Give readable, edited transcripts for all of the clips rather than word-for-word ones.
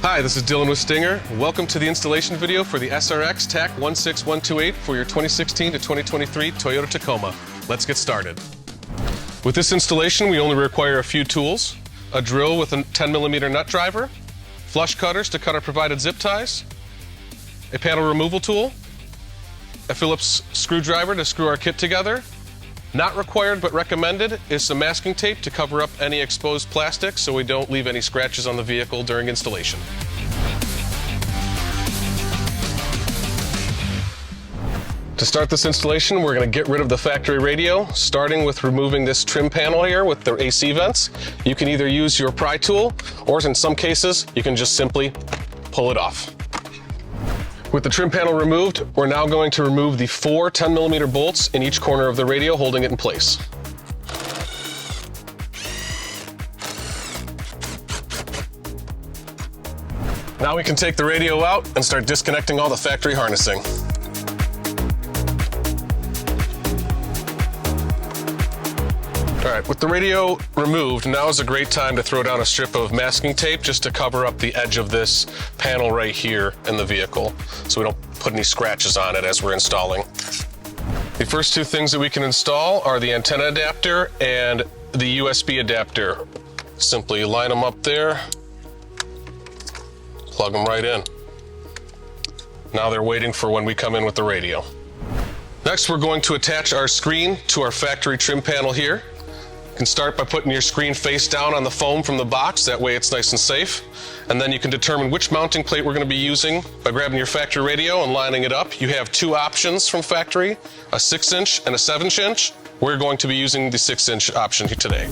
Hi, this is Dylan with Stinger. Welcome to the installation video for the SRX TAC 16128 for your 2016 to 2023 Toyota Tacoma. Let's get started. With this installation, we only require a few tools: a drill with a 10mm nut driver, flush cutters to cut our provided zip ties, a panel removal tool, a Phillips screwdriver to screw our kit together. Not required but recommended is some masking tape to cover up any exposed plastic so we don't leave any scratches on the vehicle during installation. To start this installation, we're going to get rid of the factory radio, starting with removing this trim panel here with the AC vents. You can either use your pry tool, or in some cases, you can just simply pull it off. With the trim panel removed, we're now going to remove the 4 10mm bolts in each corner of the radio, holding it in place. Now we can take the radio out and start disconnecting all the factory harnessing. All right, with the radio removed, now is a great time to throw down a strip of masking tape just to cover up the edge of this panel right here in the vehicle so we don't put any scratches on it as we're installing. The first two things that we can install are the antenna adapter and the USB adapter. Simply line them up there, plug them right in. Now they're waiting for when we come in with the radio. Next, we're going to attach our screen to our factory trim panel here. You can start by putting your screen face down on the foam from the box, that way it's nice and safe. And then you can determine which mounting plate we're going to be using by grabbing your factory radio and lining it up. You have two options from factory, a 6-inch and a 7-inch. We're going to be using the 6-inch option here today.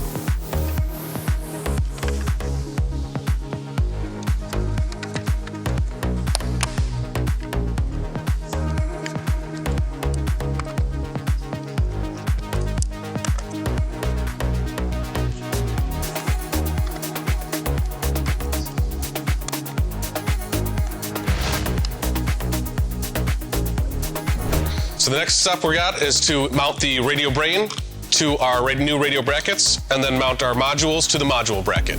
So the next step we got is to mount the radio brain to our new radio brackets and then mount our modules to the module bracket.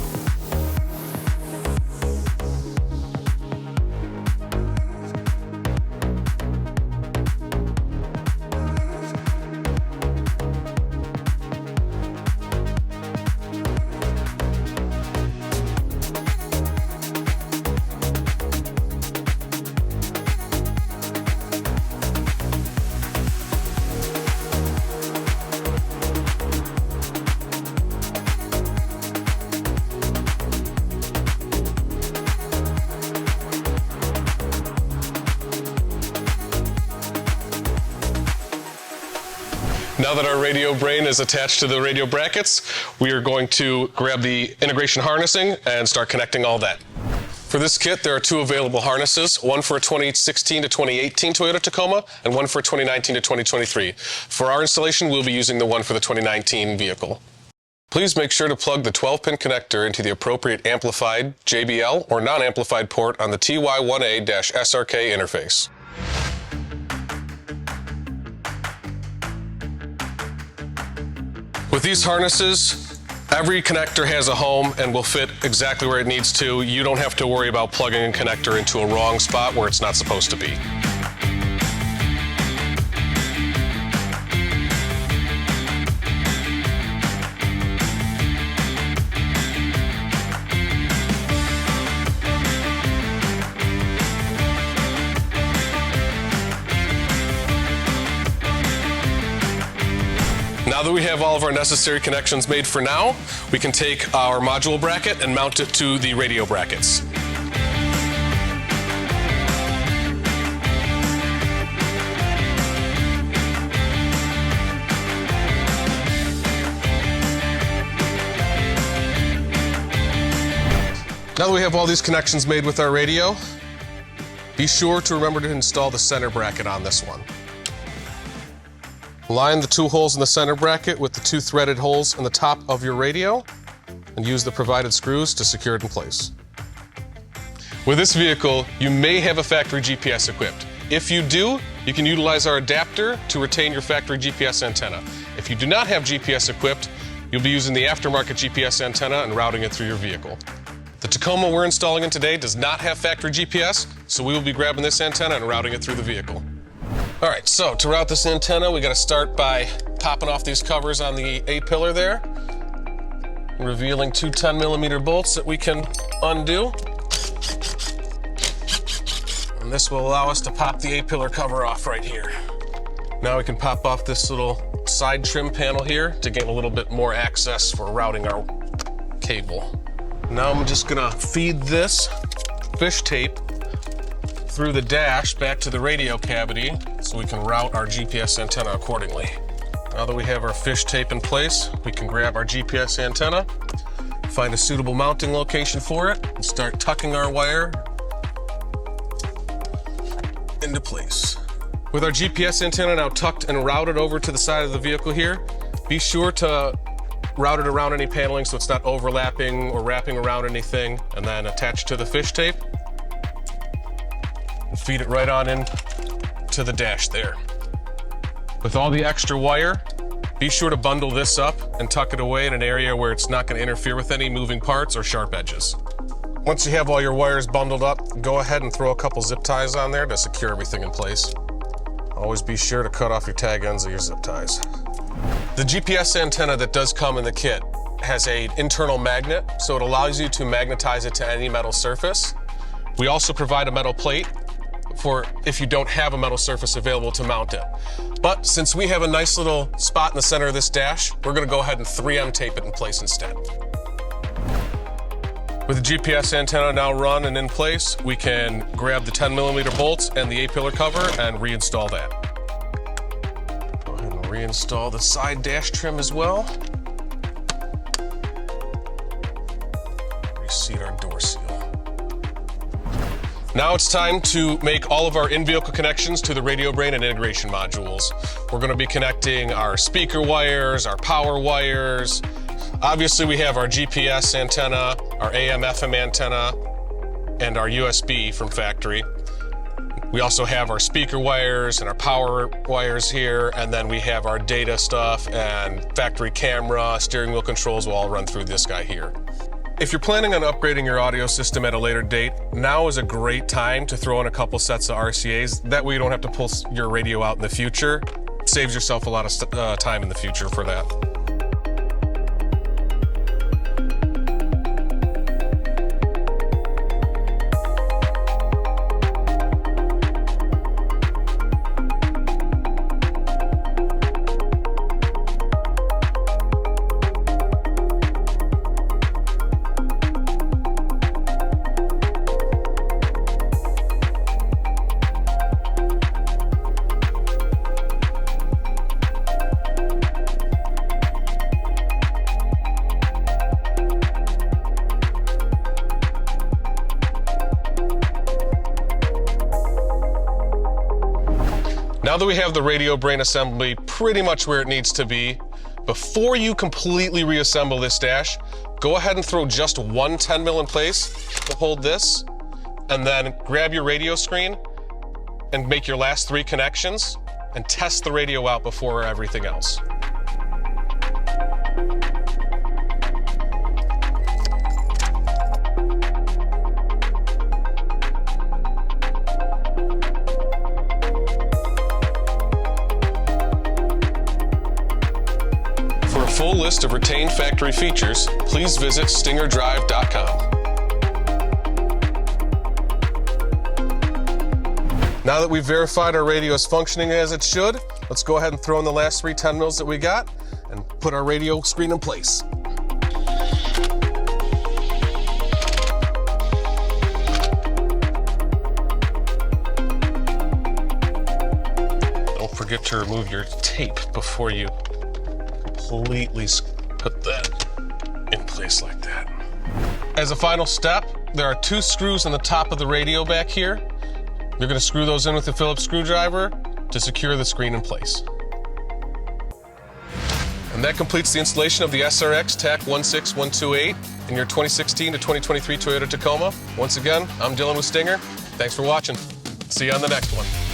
Now that our radio brain is attached to the radio brackets, we are going to grab the integration harnessing and start connecting all that. For this kit, there are two available harnesses, one for a 2016 to 2018 Toyota Tacoma and one for 2019 to 2023. For our installation, we'll be using the one for the 2019 vehicle. Please make sure to plug the 12-pin connector into the appropriate amplified, JBL, or non-amplified port on the TY1A-SRK interface. With these harnesses, every connector has a home and will fit exactly where it needs to. You don't have to worry about plugging a connector into a wrong spot where it's not supposed to be. Now that we have all of our necessary connections made for now, we can take our module bracket and mount it to the radio brackets. Now that we have all these connections made with our radio, be sure to remember to install the center bracket on this one. Line the two holes in the center bracket with the two threaded holes in the top of your radio and use the provided screws to secure it in place. With this vehicle, you may have a factory GPS equipped. If you do, you can utilize our adapter to retain your factory GPS antenna. If you do not have GPS equipped, you'll be using the aftermarket GPS antenna and routing it through your vehicle. The Tacoma we're installing in today does not have factory GPS, so we will be grabbing this antenna and routing it through the vehicle. All right, so to route this antenna, we got to start by popping off these covers on the A-pillar there, revealing two 10mm bolts that we can undo. And this will allow us to pop the A-pillar cover off right here. Now we can pop off this little side trim panel here to gain a little bit more access for routing our cable. Now I'm just gonna feed this fish tape through the dash back to the radio cavity so we can route our GPS antenna accordingly. Now that we have our fish tape in place, we can grab our GPS antenna, find a suitable mounting location for it, and start tucking our wire into place. With our GPS antenna now tucked and routed over to the side of the vehicle here, be sure to route it around any paneling so it's not overlapping or wrapping around anything, and then attach to the fish tape and feed it right on in to the dash there. With all the extra wire, be sure to bundle this up and tuck it away in an area where it's not going to interfere with any moving parts or sharp edges. Once you have all your wires bundled up, go ahead and throw a couple zip ties on there to secure everything in place. Always be sure to cut off your tag ends of your zip ties. The GPS antenna that does come in the kit has an internal magnet, so it allows you to magnetize it to any metal surface. We also provide a metal plate for if you don't have a metal surface available to mount it. But since we have a nice little spot in the center of this dash, we're going to go ahead and 3M tape it in place instead. With the GPS antenna now run and in place, we can grab the 10mm bolts and the A-pillar cover and reinstall that. Reinstall the side dash trim as well. Reseat our door seal. Now it's time to make all of our in-vehicle connections to the radio brain and integration modules. We're going to be connecting our speaker wires, our power wires. Obviously we have our GPS antenna, our AM/FM antenna, and our USB from factory. We also have our speaker wires and our power wires here, and then we have our data stuff and factory camera, steering wheel controls will all run through this guy here. If you're planning on upgrading your audio system at a later date, now is a great time to throw in a couple sets of RCAs. That way you don't have to pull your radio out in the future. It saves yourself a lot of time in the future for that. Now that we have the radio brain assembly pretty much where it needs to be, before you completely reassemble this dash, go ahead and throw just one 10mm in place to hold this, and then grab your radio screen and make your last 3 connections and test the radio out before everything else. For a full list of retained factory features, please visit StingerDrive.com. Now that we've verified our radio is functioning as it should, let's go ahead and throw in the last 3 10mm that we got and put our radio screen in place. Don't forget to remove your tape before you completely put that in place like that. As a final step, there are 2 screws on the top of the radio back here. You're going to screw those in with a Phillips screwdriver to secure the screen in place. And that completes the installation of the SRX TAC 16128 in your 2016 to 2023 Toyota Tacoma. Once again, I'm Dylan with Stinger. Thanks for watching. See you on the next one.